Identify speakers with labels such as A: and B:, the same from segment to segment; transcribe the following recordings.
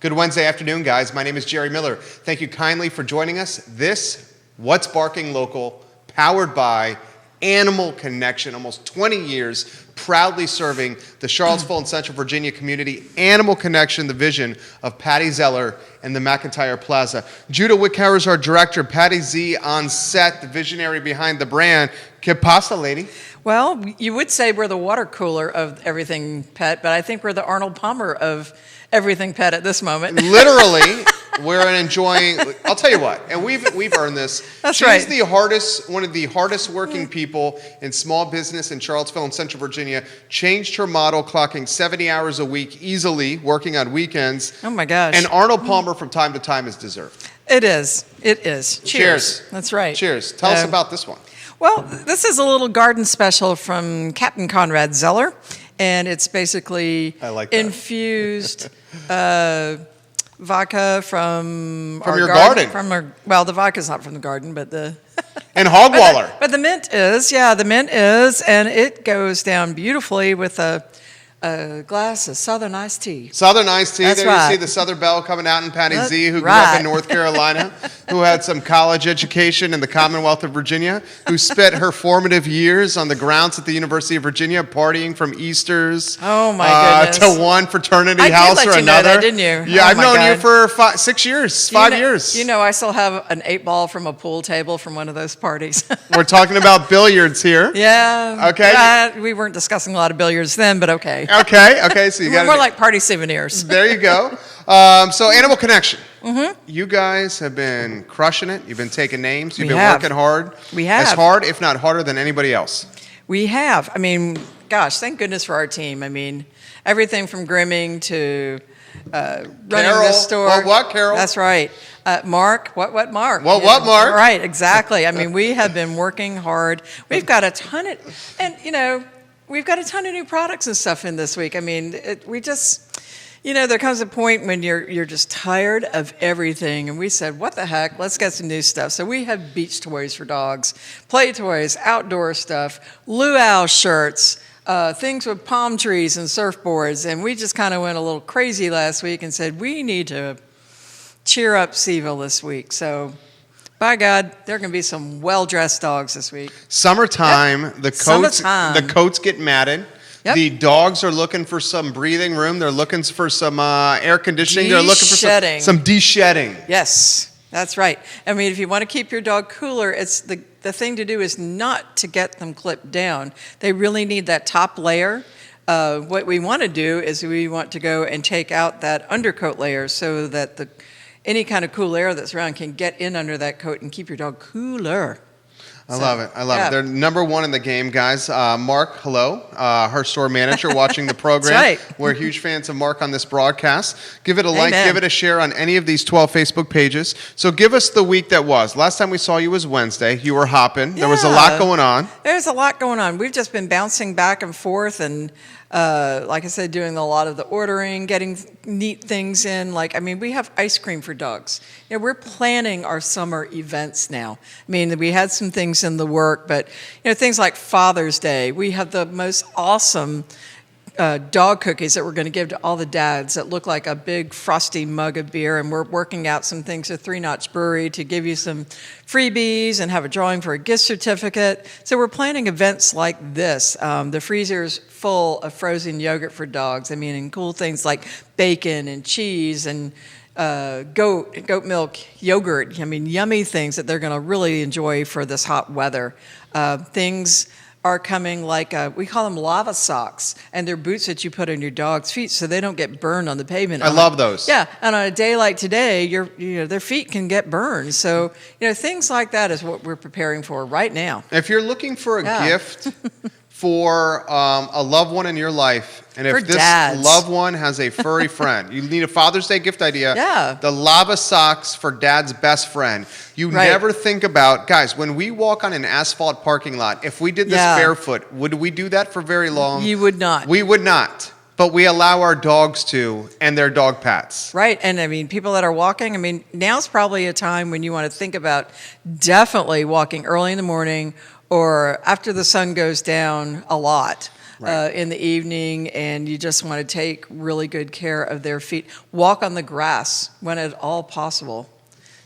A: Good Wednesday afternoon, guys. My name is Jerry Miller. Thank you kindly for joining us. This, What's Barking Local, powered by Animal Connection, almost 20 years, proudly serving the Charlottesville and Central Virginia community. Animal Connection, the vision of Patricia Zeller and the McIntyre Plaza. Judah Wickhauer is our director. Pattie Z on set, the visionary behind the brand. Que pasa, lady?
B: Well, you would say we're the water cooler of everything pet, but I think we're the Arnold Palmer of everything pet at this moment.
A: Literally, we're enjoying. I'll tell you what, and we've earned this.
B: That's right.
A: She's one of the hardest working people in small business in Charlottesville and Central Virginia. Changed her model, clocking 70 hours a week easily, working on weekends.
B: Oh my gosh!
A: And Arnold Palmer from time to time is deserved.
B: It is. It is.
A: Cheers.
B: That's right.
A: Cheers. Tell us about this one.
B: Well, this is a little garden special from Captain Conrad Zeller, and it's basically infused vodka from our
A: your
B: garden. Well, the vodka's not from the garden, but the
A: and Hogwaller.
B: But the mint is, and it goes down beautifully with a glass of Southern iced tea.
A: Southern iced tea.
B: That's
A: there
B: right.
A: you see the Southern Belle coming out in Pattie Z, who grew up in North Carolina, who had some college education in the Commonwealth of Virginia, who spent her formative years on the grounds at the University of Virginia, partying from Easters
B: to
A: one fraternity house or another.
B: You know that, didn't you?
A: Yeah, I've known you for 6 years, 5 years.
B: You know, I still have an 8-ball from a pool table from one of those parties.
A: We're talking about billiards here.
B: Yeah.
A: Okay.
B: We weren't discussing a lot of billiards then, but okay.
A: Okay, so you got
B: more like party souvenirs.
A: There you go. So Animal Connection. Mm-hmm. You guys have been crushing it. You've been taking names. You've been working hard.
B: We have.
A: As hard, if not harder, than anybody else.
B: We have. I mean, gosh, thank goodness for our team. I mean, everything from grooming to running the store.
A: Well, what, Carol?
B: That's right. Mark, what, Mark?
A: Well, what, Mark?
B: Right, exactly. I mean, we have been working hard. We've got a ton of, and we've got a ton of new products and stuff in this week. I mean, there comes a point when you're just tired of everything. And we said, what the heck? Let's get some new stuff. So we have beach toys for dogs, play toys, outdoor stuff, luau shirts, things with palm trees and surfboards. And we just kind of went a little crazy last week and said, we need to cheer up CVille this week. So, by God, there are going to be some well-dressed dogs this week.
A: Summertime,
B: yep.
A: The coats get matted. Yep. The dogs are looking for some breathing room. They're looking for some air conditioning. They're looking for some de-shedding.
B: Yes, that's right. I mean, if you want to keep your dog cooler, it's the thing to do is not to get them clipped down. They really need that top layer. What we want to do is we want to go and take out that undercoat layer so that any kind of cool air that's around can get in under that coat and keep your dog cooler.
A: I love it. They're number one in the game, guys. Mark, hello. Her store manager watching the program.
B: That's right.
A: We're huge fans of Mark on this broadcast. Give it a like, give it a share on any of these 12 Facebook pages. So give us the week that was. Last time we saw you was Wednesday. You were hopping. Yeah. There was a lot going on.
B: There's a lot going on. We've just been bouncing back and forth and like I said, doing a lot of the ordering, getting neat things in. We have ice cream for dogs. We're planning our summer events now. I mean, we had some things in the work, but, things like Father's Day. We have the most awesome dog cookies that we're going to give to all the dads that look like a big frosty mug of beer, and we're working out some things at Three Notch Brewery to give you some freebies and have a drawing for a gift certificate. So we're planning events like this. The freezer's full of frozen yogurt for dogs. I mean, and cool things like bacon and cheese and goat milk yogurt. I mean, yummy things that they're going to really enjoy for this hot weather. Things are coming like, we call them lava socks, and they're boots that you put on your dog's feet so they don't get burned on the pavement.
A: I love those.
B: Yeah, and on a day like today, their feet can get burned. So, things like that is what we're preparing for right now.
A: If you're looking for a gift for a loved one in your life, and if this loved one has a furry friend, you need a Father's Day gift idea.
B: Yeah.
A: The lava socks for dad's best friend. You never think about, guys, when we walk on an asphalt parking lot, if we did this barefoot, would we do that for very long?
B: You would not.
A: We would not. But we allow our dogs to, and their dog pats.
B: Right, and I mean, people that are walking, now's probably a time when you want to think about definitely walking early in the morning or after the sun goes down a lot. in the evening, and you just want to take really good care of their feet. Walk on the grass when at all possible.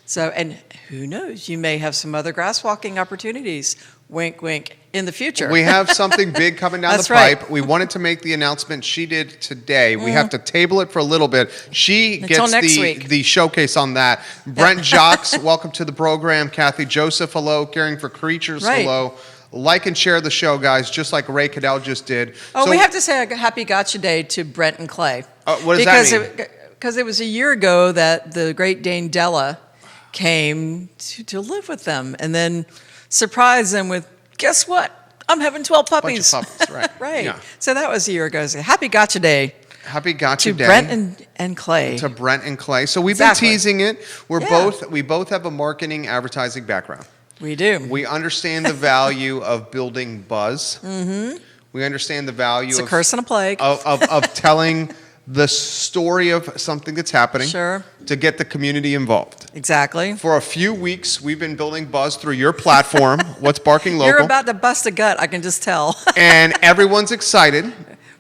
B: So, and who knows, you may have some other grass walking opportunities, wink, wink, in the future.
A: We have something big coming down
B: That's
A: the pipe.
B: right.
A: We wanted to make the announcement. She did today. We have to table it for a little bit. She
B: Until
A: gets
B: next week.
A: the showcase on that. Brent Jocks, welcome to the program. Kathy Joseph, hello. Caring for Creatures,
B: Right.
A: hello. Like and share the show, guys, just like Ray Cadell just did.
B: Oh,
A: So-
B: we have to say a happy gotcha day to Brent and Clay.
A: What does that mean?
B: Because it was a year ago that the Great Dane Della came to live with them and then surprised them with, guess what? I'm having 12 puppies.
A: Bunch of puppies, right.
B: Right.
A: Yeah.
B: So that was a year ago. So happy gotcha day
A: Happy Gotcha
B: to
A: Day.
B: Brent and Clay.
A: To Brent and Clay. So we've
B: Exactly.
A: been teasing it.
B: Yeah.
A: We both have a marketing advertising background.
B: We do.
A: We understand the value of building buzz. Mm-hmm. We understand the value
B: It's a curse and a plague.
A: of telling the story of something that's happening.
B: Sure.
A: To get the community involved.
B: Exactly.
A: For a few weeks, we've been building buzz through your platform, What's Barking Local.
B: You're about to bust a gut, I can just tell.
A: And everyone's excited.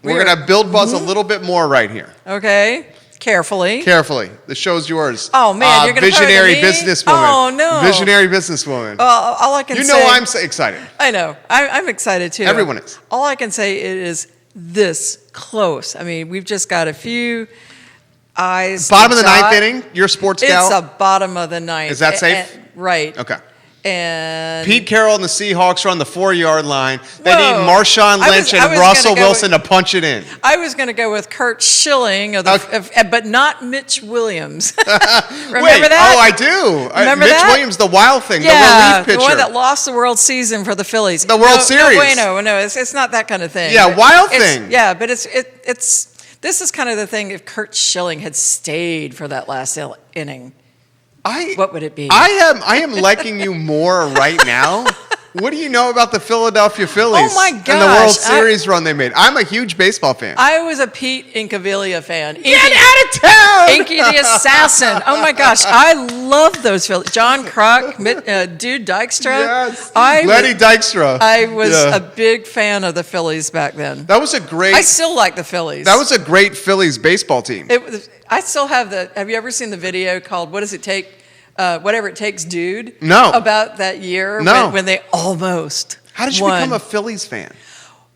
A: We're
B: We're-
A: going to build buzz a little bit more right here.
B: Okay. Carefully.
A: Carefully. The show's yours.
B: Oh, man, you're gonna throw it at
A: visionary
B: me?
A: businesswoman.
B: Oh, no.
A: Visionary businesswoman.
B: All I can
A: You
B: say.
A: know I'm so excited.
B: I know. I'm excited too.
A: Everyone is.
B: All I can say it is this close. I mean, we've just got a few eyes.
A: Bottom of
B: to
A: the ninth
B: dot.
A: inning. You're a sports
B: It's
A: scout.
B: a bottom of the ninth.
A: Is that safe?
B: Right.
A: Okay.
B: And
A: Pete Carroll and the Seahawks are on the 4-yard line. They
B: Whoa.
A: need Marshawn
B: I
A: Lynch
B: was
A: and
B: gonna
A: Russell
B: go
A: Wilson to punch it in.
B: I was going to go with Kurt Schilling, but not Mitch Williams. Remember
A: Wait,
B: that?
A: Oh, I do.
B: Remember
A: Mitch
B: that?
A: Williams, the wild thing, the
B: Yeah,
A: relief pitcher.
B: the one that lost the World Season for the Phillies.
A: The World
B: No,
A: Series.
B: No, it's not that kind of thing.
A: Yeah,
B: But
A: wild
B: it's-
A: thing.
B: Yeah, but it's this is kind of the thing. If Kurt Schilling had stayed for that last inning, what would it be?
A: I am liking you more right now. What do you know about the Philadelphia Phillies?
B: Oh, my
A: And the World
B: gosh.
A: Series run they made. I'm a huge baseball fan.
B: I was a Pete Incaviglia fan.
A: Get out of town!
B: Inky the Assassin. Oh my gosh, I love those Phillies. John Kruk, Dude Dykstra.
A: Yes.
B: I
A: Lenny Dykstra.
B: I was
A: Yeah.
B: a big fan of the Phillies back then.
A: That was a great.
B: I still like the Phillies.
A: That was a great Phillies baseball team.
B: I still have have you ever seen the video called "What Does It Take?" Whatever it takes, dude.
A: No.
B: About that year
A: No.
B: when they almost.
A: How did you
B: won.
A: become a Phillies fan?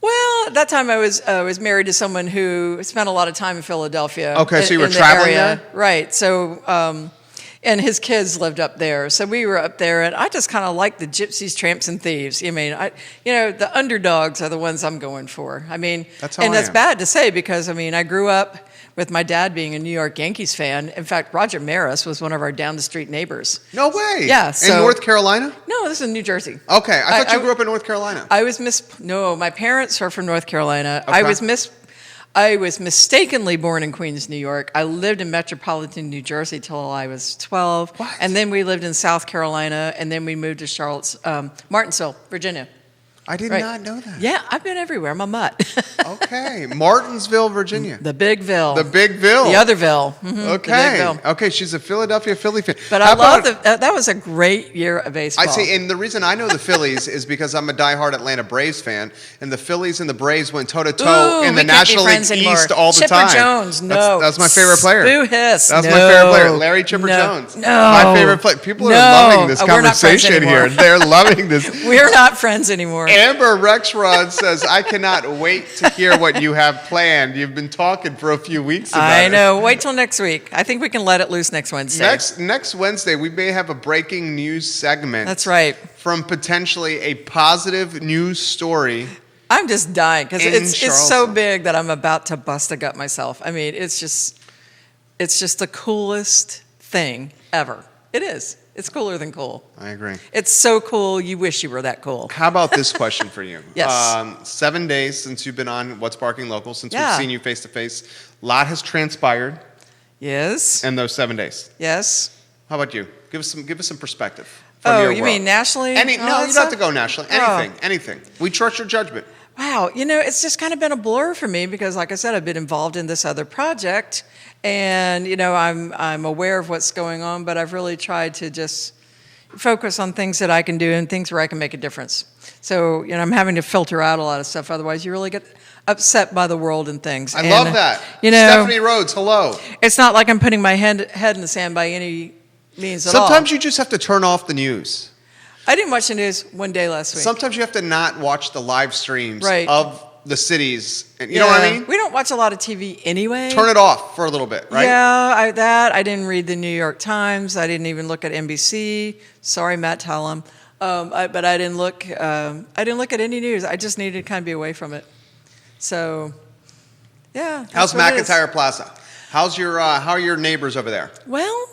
B: Well, at that time I was married to someone who spent a lot of time in Philadelphia.
A: Okay, so you were
B: in the
A: traveling
B: area.
A: there?
B: Right. So, and his kids lived up there, so we were up there, and I just kind of liked the gypsies, tramps, and thieves. I mean, the underdogs are the ones I'm going for. I mean,
A: That's how
B: and
A: I
B: that's
A: am.
B: bad to say because I mean I grew up with my dad being a New York Yankees fan. In fact, Roger Maris was one of our down the street neighbors.
A: No way.
B: Yeah,
A: in
B: so-
A: North Carolina?
B: No, this is New Jersey.
A: Okay, I thought you
B: I-
A: grew up in North Carolina.
B: No, my parents are from North Carolina.
A: Okay.
B: I was mistakenly born in Queens, New York. I lived in metropolitan New Jersey till I was 12.
A: What?
B: And then we lived in South Carolina, and then we moved to Martinsville, Virginia.
A: I did
B: Right.
A: not know that.
B: Yeah, I've been everywhere. I'm a mutt.
A: Okay, Martinsville, Virginia.
B: The Bigville.
A: The Bigville.
B: The otherville. Mhm, the
A: Okay.
B: Bigville.
A: Okay, she's a Philadelphia Philly fan.
B: But
A: How
B: I love
A: about-
B: that was a great year of baseball.
A: I see, and the reason I know the Phillies is because I'm a diehard Atlanta Braves fan, and the Phillies and the Braves went toe to toe
B: Ooh,
A: in the
B: we can't be
A: National League
B: friends anymore.
A: East all the
B: Chipper
A: time.
B: Jones, no.
A: That's my favorite player.
B: Boo hiss.
A: That's
B: no.
A: my favorite player, Larry Chipper
B: No.
A: Jones.
B: No.
A: My favorite player. People are
B: No.
A: loving this
B: We're not friends
A: conversation here.
B: anymore.
A: They're loving this.
B: We're not friends anymore.
A: Amber Rexrod says, I cannot wait to hear what you have planned. You've been talking for a few weeks about
B: I
A: it.
B: know. Wait till next week. I think we can let it loose next Wednesday.
A: Next Wednesday, we may have a breaking news segment.
B: That's right.
A: From potentially a positive news story.
B: I'm just dying because
A: In
B: it's so
A: Charlottesville.
B: big that I'm about to bust a gut myself. I mean, it's just the coolest thing ever. It is. It's cooler than cool.
A: I agree.
B: It's so cool. You wish you were that cool.
A: How about this question for you?
B: Yes.
A: 7 days since you've been on What's Barking Local, since
B: Yeah.
A: we've seen you face to face. A lot has transpired
B: Yes.
A: in those 7 days.
B: Yes.
A: How about you? Give us some perspective. From
B: Oh,
A: your
B: you
A: world.
B: mean nationally?
A: No,
B: Oh,
A: you
B: that's
A: don't have
B: not-
A: to go nationally.
B: Oh.
A: Anything. We trust your judgment.
B: Wow, it's just kind of been a blur for me because, like I said, I've been involved in this other project, and I'm aware of what's going on, but I've really tried to just, focus on things that I can do and things where I can make a difference. So, I'm having to filter out a lot of stuff. Otherwise, you really get upset by the world and things.
A: I love that. Stephanie Rhodes, hello.
B: It's not like I'm putting my head in the sand by any means at all.
A: Sometimes you just have to turn off the news.
B: I didn't watch the news one day last week.
A: Sometimes you have to not watch the live streams
B: Right.
A: of the cities. You know what I mean?
B: We don't watch a lot of TV anyway.
A: Turn it off for a little bit, right?
B: Yeah, I didn't read the New York Times. I didn't even look at NBC. Sorry, Matt Tallum. But I didn't look. I didn't look at any news. I just needed to kind of be away from it. So, yeah.
A: How's McIntyre Plaza? How are your neighbors over there?
B: Well,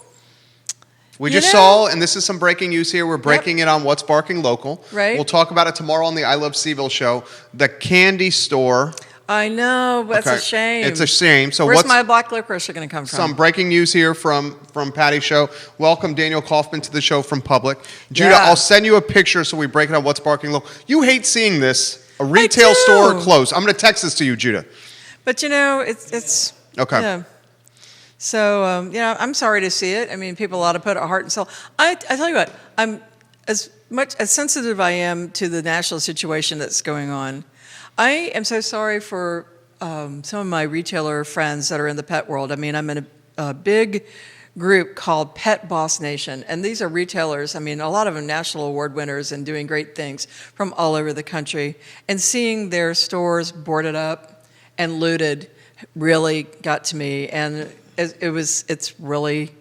A: we just saw, and this is some breaking news here. We're breaking it on What's Barking Local.
B: Right.
C: We'll talk about it tomorrow on the I Love CVille show. The candy store.
B: I know, but it's a shame.
A: It's a shame. So
B: where's my black licorice going to come from?
A: Some breaking news here from Pattie's show. Welcome Daniel Kaufman to the show from Public. Judah,
B: Yeah.
A: I'll send you a picture so we break it on What's Barking Local. You hate seeing this. A retail store closed. I'm going to text this to you, Judah.
B: But it's
A: okay.
B: Yeah. So I'm sorry to see it. I mean, people ought to put a heart and soul. I tell you what, I'm as sensitive I am to the national situation that's going on. I am so sorry for some of my retailer friends that are in the pet world. I mean, I'm in a big group called Pet Boss Nation, and these are retailers. I mean, a lot of them national award winners and doing great things from all over the country. And seeing their stores boarded up and looted really got to me, and it's really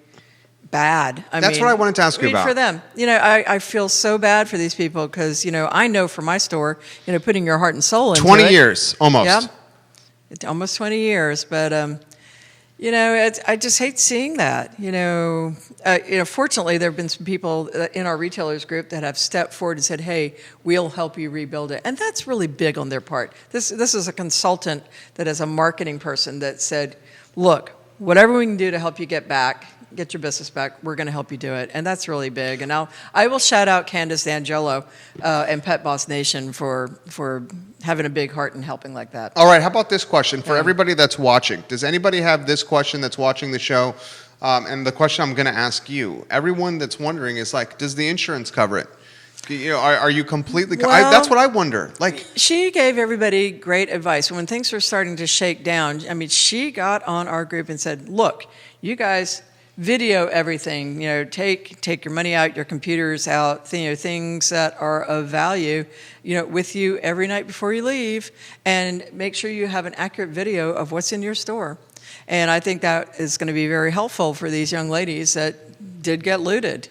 B: bad.
A: That's what I wanted to ask you about.
B: For them, I feel so bad for these people because I know for my store, putting your heart and soul into
A: 20 years almost.
B: Yeah, it's almost 20 years, but I just hate seeing that. Fortunately, there have been some people in our retailers group that have stepped forward and said, "Hey, we'll help you rebuild it," and that's really big on their part. This is a consultant that is a marketing person that said, "Look, whatever we can do to help you get your business back, we're going to help you do it," and that's really big. And I will shout out Candace D'Angelo and Pet Boss Nation for having a big heart and helping like that.
A: All right, how about this question for everybody that's watching? Does anybody have this question that's watching the show? And the question I'm going to ask you, everyone that's wondering is like, does the insurance cover it? Are you completely?
B: Well,
A: that's what I wonder. Like, she
B: gave everybody great advice when things were starting to shake down. I mean, she got on our group and said, "Look, you guys." Video everything, take your money out, your computers out, things that are of value, with you every night before you leave, and make sure you have an accurate video of what's in your store. And I think that is going to be very helpful for these young ladies that did get looted,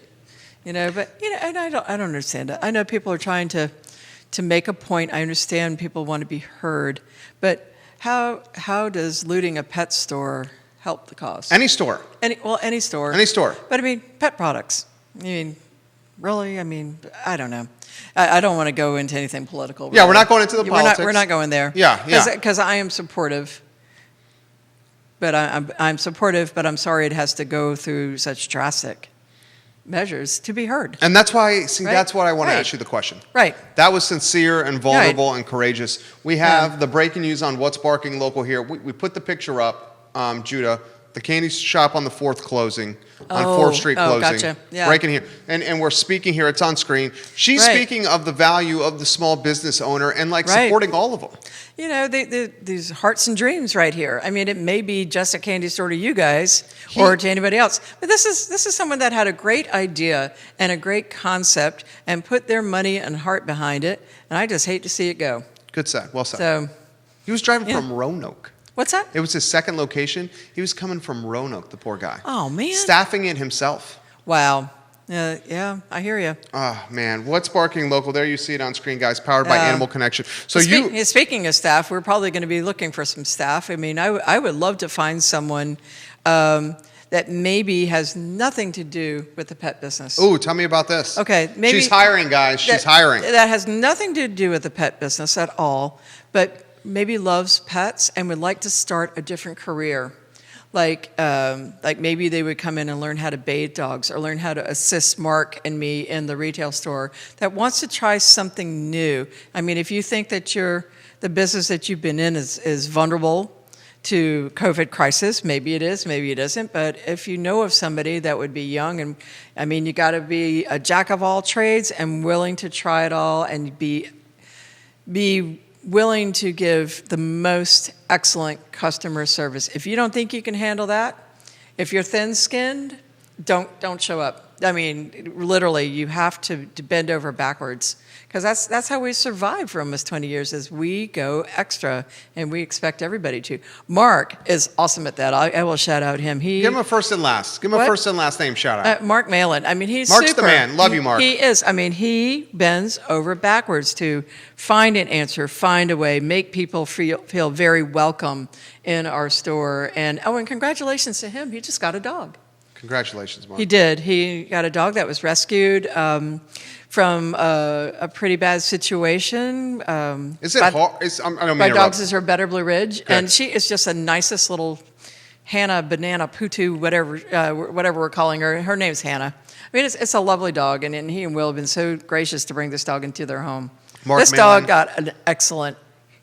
B: and I don't understand it. I know people are trying to make a point. I understand people want to be heard, but how does looting a pet store help the cause?
A: Any store.
B: Any store.
A: Any store.
B: But I mean, pet products. I mean, really? I mean, I don't know. I don't want to go into anything political. Really.
A: Yeah, we're not going into the politics.
B: We're not going there.
A: Yeah.
B: Because I am supportive. But I'm supportive, but I'm sorry it has to go through such drastic measures to be heard.
A: And that's why,
B: Right?
A: that's what I want to
B: Right.
A: ask you the question.
B: Right.
A: That was sincere and vulnerable and courageous. We have the breaking news on What's Barking Local here. We put the picture up. Judah, the candy shop on the 4th closing, on 4th Street closing.
B: Gotcha. Yeah.
A: Breaking here. And we're speaking here, it's on screen. She's speaking of the value of the small business owner and supporting all of them.
B: These hearts and dreams right here. I mean, it may be just a candy store to you guys or to anybody else, but this is someone that had a great idea and a great concept and put their money and heart behind it, and I just hate to see it go.
A: Good said. Well said.
B: So,
A: he was driving from Roanoke.
B: What's that?
A: It was his second location. He was coming from Roanoke, the poor guy.
B: Oh, man.
A: Staffing it himself.
B: Wow. Yeah, I hear you.
A: Oh, man. What's Barking Local? There you see it on screen, guys. Powered by Animal Connection. So
B: Speaking of staff, we're probably going to be looking for some staff. I mean, I would love to find someone that maybe has nothing to do with the pet business.
A: Ooh, tell me about this.
B: Okay, maybe
A: she's hiring, guys. She's hiring.
B: That has nothing to do with the pet business at all, but maybe loves pets and would like to start a different career. Like maybe they would come in and learn how to bathe dogs or learn how to assist Mark and me in the retail store that wants to try something new. I mean, if you think that the business that you've been in is vulnerable to COVID crisis. Maybe it is, maybe it isn't. But if you know of somebody that would be young, and I mean, you got to be a jack of all trades and willing to try it all, and be willing to give the most excellent customer service. If you don't think you can handle that, if you're thin-skinned, don't show up. I mean, literally, you have to bend over backwards, because that's how we survive for almost 20 years, is we go extra, and we expect everybody to. Mark is awesome at that. I will shout out him.
A: Give him a first and last. Give him a first and last name shout out.
B: Mark Malin. I mean, he's
A: Mark's
B: super.
A: the man. Love you, Mark.
B: He is. I mean, he bends over backwards to find an answer, find a way, make people feel very welcome in our store. And congratulations to him. He just got a dog.
A: Congratulations, Mark.
B: He did. He got a dog that was rescued from a pretty bad situation.
A: Is it hard? I don't mean to
B: dogs
A: interrupt.
B: is her Better Blue Ridge,
A: Okay.
B: and she is just the nicest little Hannah Banana Putu, whatever we're calling her. Her name's Hannah. I mean, it's a lovely dog, and he and Will have been so gracious to bring this dog into their home. This dog got an excellent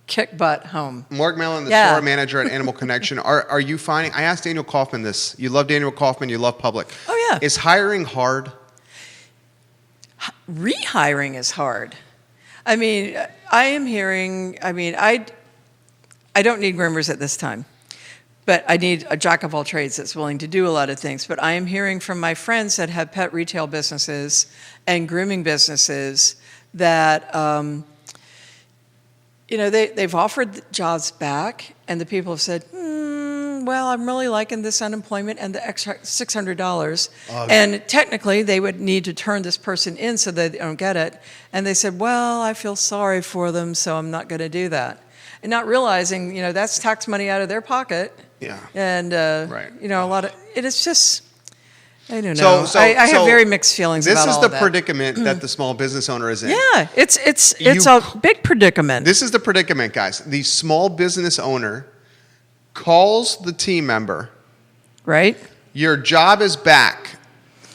B: kick butt home.
A: Mark Mellon, the store manager at Animal Connection. Are you finding? I asked Daniel Kaufman this. You love Daniel Kaufman. You love Public.
B: Oh yeah.
A: Is hiring hard?
B: Rehiring is hard. I mean, I am hearing. I mean, I don't need groomers at this time, but I need a jack of all trades that's willing to do a lot of things. But I am hearing from my friends that have pet retail businesses and grooming businesses that. They've offered jobs back, and the people have said, well, I'm really liking this unemployment and the extra $600. And technically, they would need to turn this person in so they don't get it. And they said, well, I feel sorry for them, so I'm not going to do that. And not realizing, that's tax money out of their pocket.
A: Yeah.
B: And,
A: right.
B: A lot of it is just... I don't know. I have very mixed feelings about all of that.
A: This is the predicament that the small business owner is in.
B: Yeah, it's a big predicament.
A: This is the predicament, guys. The small business owner calls the team member.
B: Right.
A: Your job is back.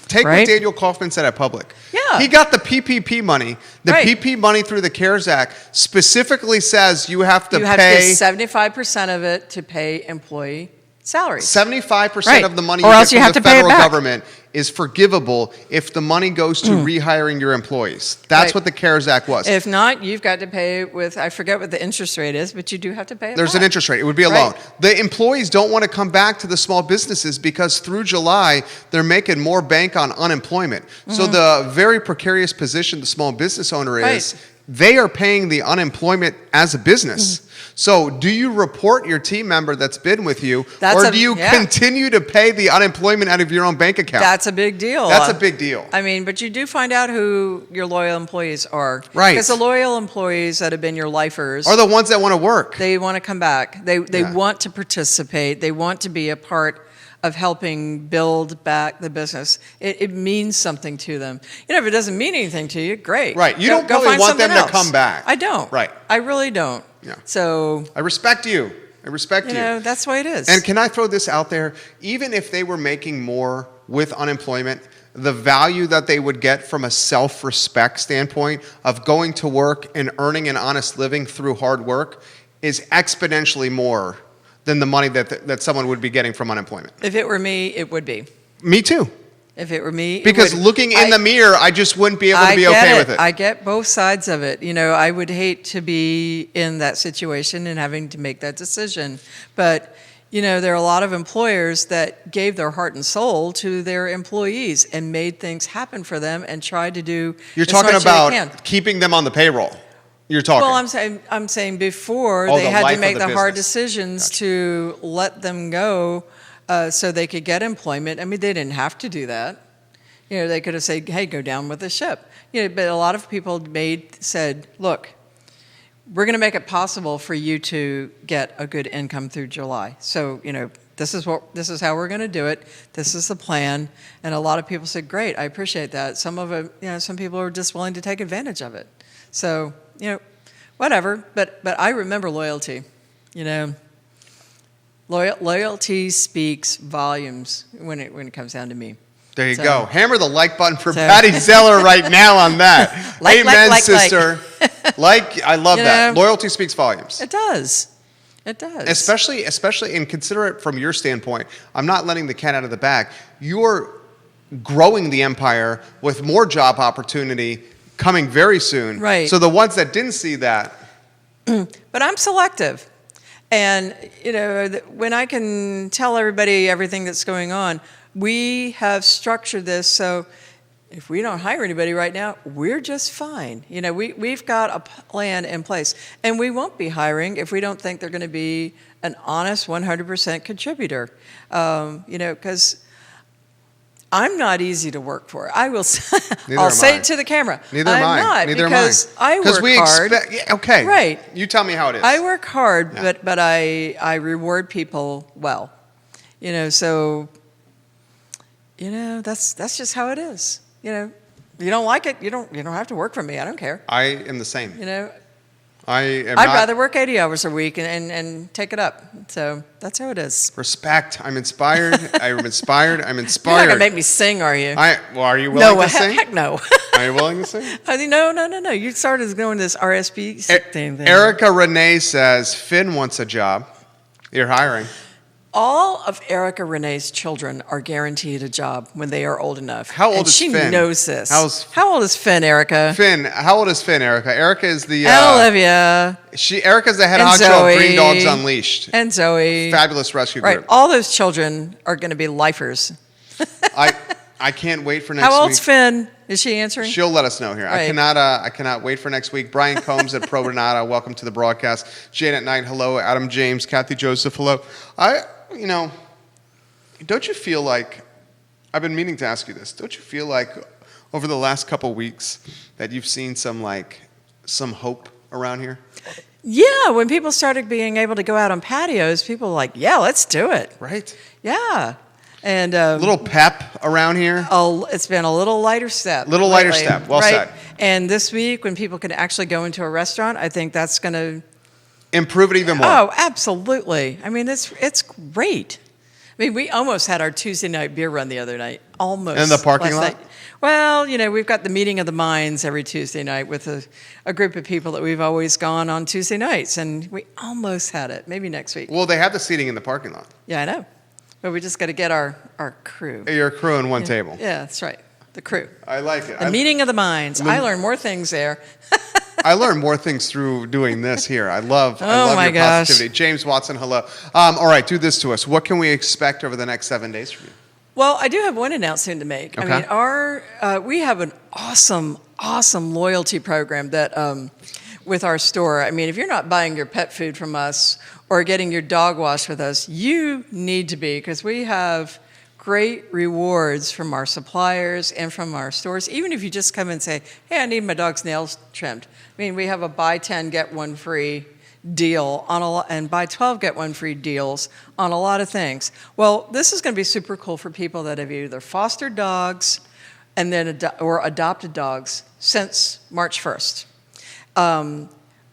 A: Take what Daniel Kaufman said at Public.
B: Yeah.
A: He got the PPP money. The PPP money through the CARES Act specifically says you have to pay.
B: You have to give 75% of it to pay employee salaries.
A: 75% of the money
B: or
A: you
B: else
A: get
B: you
A: from
B: have
A: the
B: to pay it
A: federal
B: back.
A: government is forgivable if the money goes to rehiring your employees. That's what the CARES Act was.
B: If not, you've got to pay with, I forget what the interest rate is, but you do have to pay it
A: There's
B: back.
A: an interest rate. It would be a loan. The employees don't want to come back to the small businesses because through July, they're making more bank on unemployment. So the very precarious position the small business owner is, they are paying the unemployment as a business. So do you report your team member that's been with you, or do you continue to pay the unemployment out of your own bank account?
B: That's a big deal.
A: That's a big deal.
B: I mean, but you do find out who your loyal employees are.
A: Right.
B: Because the loyal employees that have been your lifers
A: are the ones that want to work.
B: They want to come back. They want to participate. They want to be a part of helping build back the business. It means something to them. If it doesn't mean anything to you, great.
A: Right. You don't really want them to come back.
B: I don't.
A: Right.
B: I really don't.
A: Yeah.
B: So
A: I respect you. I respect you.
B: That's the way it is.
A: And can I throw this out there? Even if they were making more with unemployment, the value that they would get from a self-respect standpoint of going to work and earning an honest living through hard work is exponentially more than the money that someone would be getting from unemployment.
B: If it were me, it would be.
A: Me too.
B: If it were me,
A: because looking in the mirror, I just wouldn't be able to be okay with it.
B: I get both sides of it. I would hate to be in that situation and having to make that decision. But, there are a lot of employers that gave their heart and soul to their employees and made things happen for them and tried to do
A: You're
B: as
A: talking
B: much
A: about
B: as they can.
A: keeping them on the payroll. You're talking.
B: Well, I'm saying before they had to make the hard decisions to let them go so they could get employment. I mean, they didn't have to do that. They could have said, hey, go down with the ship. But a lot of people said, look, we're going to make it possible for you to get a good income through July. So, this is how we're going to do it. This is the plan. And a lot of people said, great, I appreciate that. Some of it, some people are just willing to take advantage of it. So, whatever. But I remember loyalty. Loyalty speaks volumes when it comes down to me.
A: There you go. Hammer the like button for Pattie Zeller right now on that. Amen, sister. I love that. Loyalty speaks volumes.
B: It does. It does.
A: Especially, and consider it from your standpoint. I'm not letting the cat out of the bag. You're growing the empire with more job opportunity coming very soon.
B: Right.
A: So the ones that didn't see that.
B: But I'm selective. And, when I can tell everybody everything that's going on, we have structured this so if we don't hire anybody right now, we're just fine. We've got a plan in place. And we won't be hiring if we don't think they're going to be an honest 100% contributor. Because I'm not easy to work for. I will. I'll say it to the camera.
A: Neither am I.
B: I'm not,
A: Neither
B: because
A: am I.
B: I work hard.
A: Okay.
B: Right.
A: You tell me how it is.
B: I work hard,
A: Yeah.
B: but I reward people well. So that's just how it is. You don't like it, you don't have to work for me. I don't care.
A: I am the same. I'd
B: rather work 80 hours a week and take it up. So that's how it is.
A: Respect. I'm inspired. I'm inspired. I'm
B: You're not
A: inspired.
B: gonna make me sing, are you?
A: Are you willing to sing?
B: Heck no.
A: Are you willing to sing?
B: No. You started going this RSP thing.
A: Erica Renee says Finn wants a job. You're hiring.
B: All of Erica Renee's children are guaranteed a job when they are old enough.
A: How old is
B: Finn?
A: Finn?
B: She knows this.
A: How
B: old is Finn, Erica?
A: How old is Finn, Erica? Erica is the...
B: Olivia.
A: Erica's the head
B: And
A: honcho of
B: Zoe.
A: Green Dogs Unleashed.
B: And Zoe.
A: Fabulous rescue
B: Right.
A: group.
B: All those children are going to be lifers.
A: I can't wait for next week.
B: How old's Finn? Is she answering?
A: She'll let us know here.
B: Right.
A: I cannot wait for next week. Brian Combs at Pro Renata, welcome to the broadcast. Janet Knight, hello. Adam James, Kathy Joseph, hello. Don't you feel like, I've been meaning to ask you this, don't you feel like over the last couple weeks that you've seen some hope around here?
B: Yeah, when people started being able to go out on patios, people were like, yeah, let's do it.
A: Right.
B: Yeah. And
A: A little pep around here.
B: it's been a little lighter step.
A: Little lighter
B: lately,
A: step. Well
B: right?
A: said.
B: And this week, when people can actually go into a restaurant, I think that's going to
A: Improve it even more.
B: Oh, absolutely. I mean, it's great. I mean, we almost had our Tuesday night beer run the other night. Almost.
A: In the parking
B: last
A: lot?
B: night. Well, we've got the meeting of the minds every Tuesday night with a group of people that we've always gone on Tuesday nights, and we almost had it. Maybe next week.
A: Well, they have the seating in the parking lot.
B: Yeah, I know. But we just got to get our crew.
A: Your crew in one table.
B: Yeah, that's right. The crew.
A: I like it.
B: The meeting of the minds. I learned more things there.
A: I learned more things through doing this here. I love
B: my
A: your
B: gosh.
A: positivity. James Watson, hello. All right, do this to us. What can we expect over the next 7 days from you?
B: Well, I do have one announcement to make.
A: Okay.
B: I mean, we have an awesome loyalty program that with our store. I mean, if you're not buying your pet food from us or getting your dog washed with us, you need to be, because we have great rewards from our suppliers and from our stores. Even if you just come and say, hey, I need my dog's nails trimmed. I mean, we have a buy 10, get one free deal and buy 12, get one free deals on a lot of things. Well, this is going to be super cool for people that have either fostered dogs and then or adopted dogs since March 1st.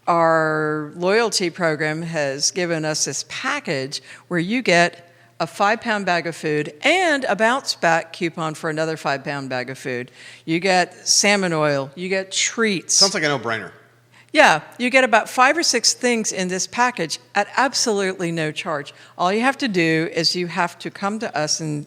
B: Our loyalty program has given us this package where you get a 5-pound bag of food and a bounce back coupon for another 5-pound bag of food. You get salmon oil, you get treats.
A: Sounds like a no-brainer.
B: Yeah, you get about 5 or 6 things in this package at absolutely no charge. All you have to do is you have to come to us and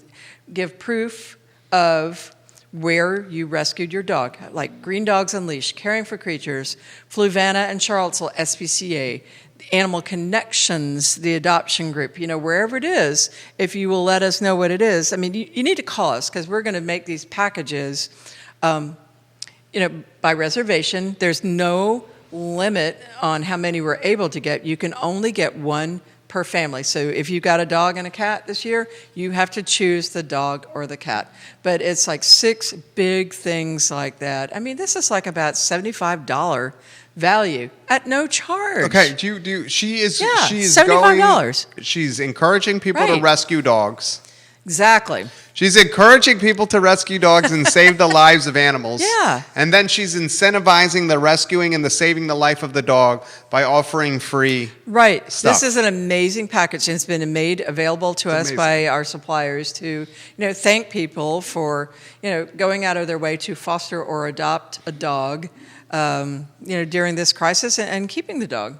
B: give proof of where you rescued your dog, like Green Dogs Unleashed, Caring for Creatures, Fluvanna and Charlottesville, SPCA, Animal Connections, the adoption group, wherever it is, if you will let us know what it is. I mean, you need to call us, because we're going to make these packages, by reservation. There's no limit on how many we're able to get. You can only get one per family. So if you got a dog and a cat this year, you have to choose the dog or the cat. But it's like 6 big things like that. I mean, this is like about $75 value at no charge.
A: Okay, she is
B: $75.
A: She's encouraging people to
B: Right.
A: rescue dogs.
B: Exactly.
A: She's encouraging people to rescue dogs and save the lives of animals.
B: Yeah.
A: And then she's incentivizing the rescuing and the saving the life of the dog by offering free
B: Right.
A: stuff.
B: This is an amazing package, and it's been made available to us
A: amazing.
B: by our suppliers to, thank people for, going out of their way to foster or adopt a dog, during this crisis and keeping the dog.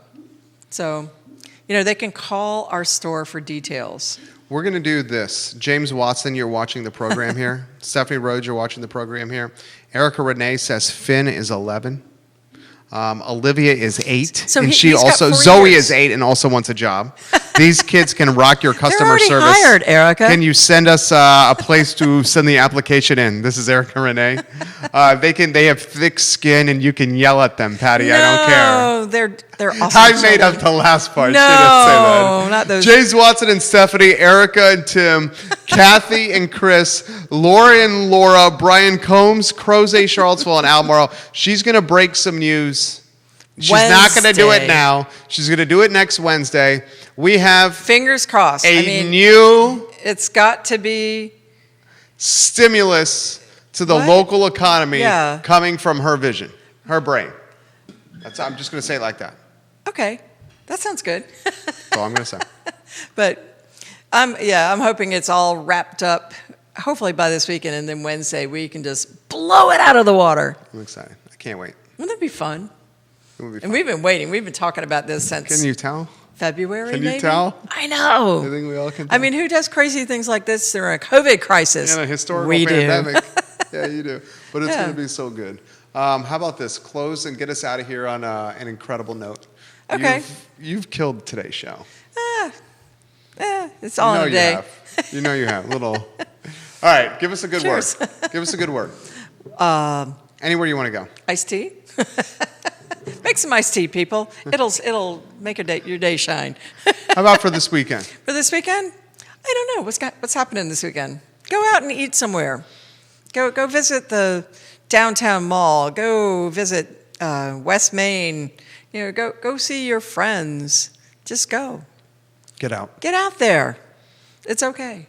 B: So, they can call our store for details.
A: We're going to do this. James Watson, you're watching the program here. Stephanie Rhodes, you're watching the program here. Erica Renee says Finn is 11. Olivia is 8.
B: So
A: and
B: he's got 4
A: Zoe
B: years.
A: is 8 and also wants a job. These kids can rock your customer
B: already
A: service.
B: hired, Erica.
A: Can you send us a place to send the application in? This is Erica Renee. They have thick skin and you can yell at them, Pattie. I don't care.
B: No, they're awesome.
A: I made up the last part.
B: No,
A: She didn't say that.
B: not those.
A: James Watson and Stephanie, Erica and Tim, Kathy and Chris, Laura and Laura, Brian Combs, Crozet, Charlottesville, and Albemarle. She's going to break some news. She's not going to do it now. She's going to do it next Wednesday. We have
B: Fingers crossed.
A: new
B: it's got to be
A: stimulus to the
B: What?
A: local economy
B: Yeah.
A: coming from her vision, her brain. I'm just going to say it like that.
B: okay. That sounds good.
A: That's all I'm going to say.
B: But I'm hoping it's all wrapped up. Hopefully by this weekend, and then Wednesday we can just blow it out of the water.
A: I'm excited. I can't wait.
B: Wouldn't that be fun?
A: It will be fun.
B: And we've been waiting. We've been talking about this since
A: Can you tell?
B: February.
A: Can you
B: maybe?
A: tell?
B: I know.
A: I think we all can tell.
B: I mean, who does crazy things like this during a COVID crisis?
A: In a historical
B: we
A: pandemic.
B: do.
A: Yeah, you do. But it's
B: Yeah.
A: going to be so good. How about this? Close and get us out of here on an incredible note.
B: Okay.
A: You've killed today's show.
B: It's all in a day.
A: You know you have. Little. All right. Give us a good
B: Cheers.
A: word. Give us a good word. Anywhere you want to go.
B: Iced tea. Make some iced tea, people. It'll make your day shine.
A: How about for this weekend?
B: For this weekend, I don't know what's happening this weekend. Go out and eat somewhere. Go visit the downtown mall. Go visit West Main. Go see your friends. Just go.
A: Get out.
B: Get out there. It's okay.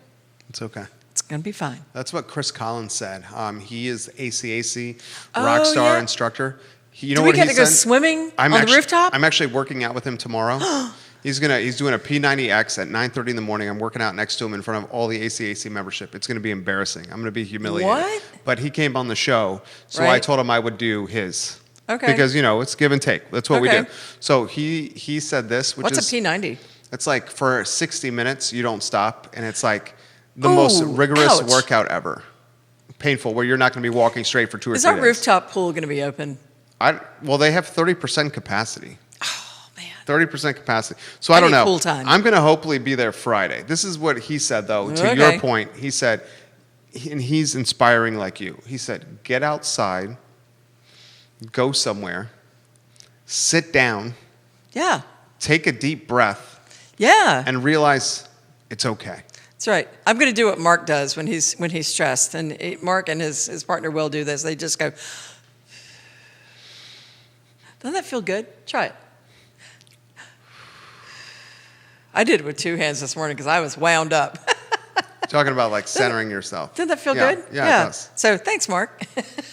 A: It's okay.
B: It's gonna be fine.
A: That's what Chris Collins said. He is ACAC
B: Oh,
A: rock star
B: yeah.
A: instructor. You
B: Do
A: know
B: we
A: what
B: get
A: he
B: to go
A: said?
B: swimming on the rooftop?
A: I'm actually working out with him tomorrow. He's doing a P90X at 9:30 in the morning. I'm working out next to him in front of all the ACAC membership. It's going to be embarrassing. I'm going to be humiliated.
B: What?
A: But he came on the show, so I
B: Right.
A: told him I would do his.
B: Okay.
A: Because it's give and take. That's what we
B: Okay.
A: do. So he said this, which
B: What's
A: is
B: a P90?
A: it's like for 60 minutes you don't stop, and it's like the most
B: Ooh,
A: rigorous
B: ouch.
A: workout ever. Painful, where you're not going to be walking straight for 2 or 3
B: Is
A: days.
B: our rooftop pool going to be open?
A: Well, they have 30% capacity.
B: Oh man.
A: 30% capacity. So I don't
B: need
A: know.
B: pool time.
A: I'm going to hopefully be there Friday. This is what he said, though. To
B: Okay.
A: your point, he said, and he's inspiring like you. He said, get outside, go somewhere, sit down,
B: Yeah.
A: take a deep breath,
B: Yeah.
A: and realize it's okay.
B: That's right. I'm going to do what Mark does when he's stressed, and Mark and his partner will do this. They just go. Doesn't that feel good? Try it. I did it with 2 hands this morning because I was wound up.
A: Talking about like centering yourself.
B: Didn't that feel
A: Yeah,
B: good?
A: Yeah, it does.
B: So thanks, Mark.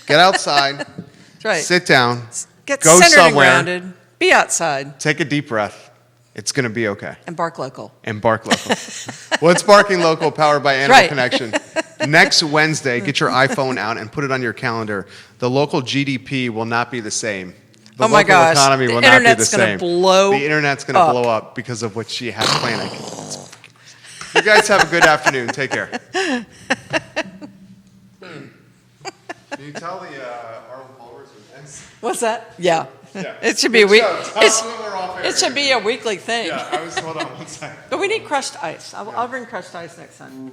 A: Get outside,
B: That's right.
A: sit down,
B: Get
A: go
B: centered
A: somewhere.
B: and grounded. Be outside
A: take a deep breath. It's going to be okay.
B: and bark local.
A: And Bark Local. What's Barking Local, powered by Animal
B: Right.
A: Connection. Next Wednesday, get your iPhone out and put it on your calendar. The local GDP will not be the same. The
B: Oh my
A: local
B: gosh.
A: economy
B: The
A: will not be the
B: internet's gonna
A: same.
B: blow
A: The internet's going to
B: up.
A: blow up because of what she has planning. You guys have a good afternoon. Take care. Can you tell the Arnold Palmer's events?
B: What's that? Yeah.
A: Yeah.
B: It should be a
A: Good
B: week.
A: show. Tell them we're off air.
B: It should be a weekly thing.
A: Yeah, hold on one second.
B: But we need crushed ice. I'll bring crushed ice next time.